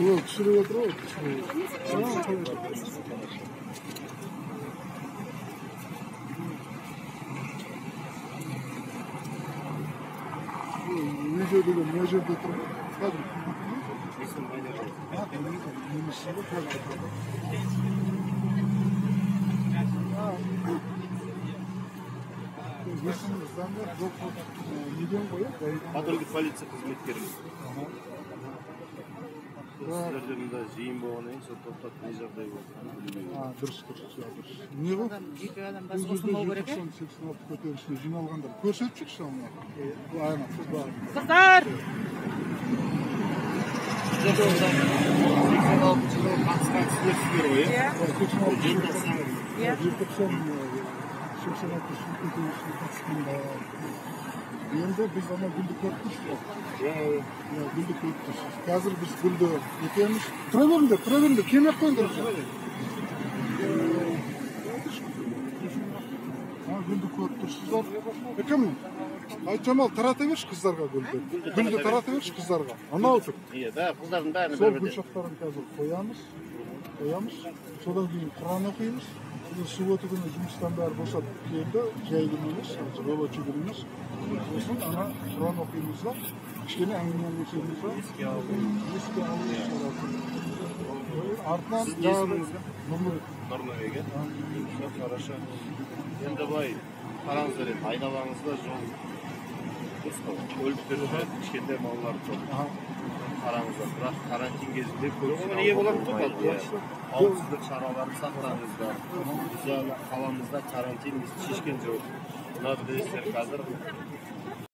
Yok, kişiliğe oturuyor. Video dedim, mecbur götürün. Hadi. Патрульдік полиция қызметкері. Сіздердің де жиын болғаннан кейін сол тоқтатып не жағдай болды? Дұрыс. Не болды? Екі адам бас қосылмау керек, е? 86 көтерілісіне жиналғандар. Көрсетіп жүрші оны. Айна, қыздар. Қыздар! 86 жылы қатысқан кісілер ғой, Иә. Желтоқсан 86 көтерілісіне қатысқанда енді біз ана гүлді көріп тұрсыз. Гүлді көріп тұрсыз. Қазір біз гүлді етеміз. Тұра беріңдер, келмеп қойыңдар. Гүлді көріп тұрсыздар. Кім? Айтжамал, тарата берші қыздарға гүлді. Гүлді тарата берші қыздарға. Анау тұр. Иә, қыздардың бәрін Сол гүл шоқтарын қазір қоямыз. Содан кейін Құран оқимыз. Суббота күні жұмыстан бәрі босатып келді. Жай күн емес, рабочий күн емес. Сосын ана Құран оқимыз да, кішкене әңгіме өтеміз да. Еске алу шарасы. Артынан Нұрнұбек, хорошо. Енді бай, қараңыздар енді, айналаңызда жол көліктер бар, кішкентай балалар тұр. Қараңыздар, бірақ карантин кезінде неге болады ғой? Қауіпсіздік шараларын сақтаңыздар. Біз қаламызда карантин шешкен жоқ. Мына білесіздер қазір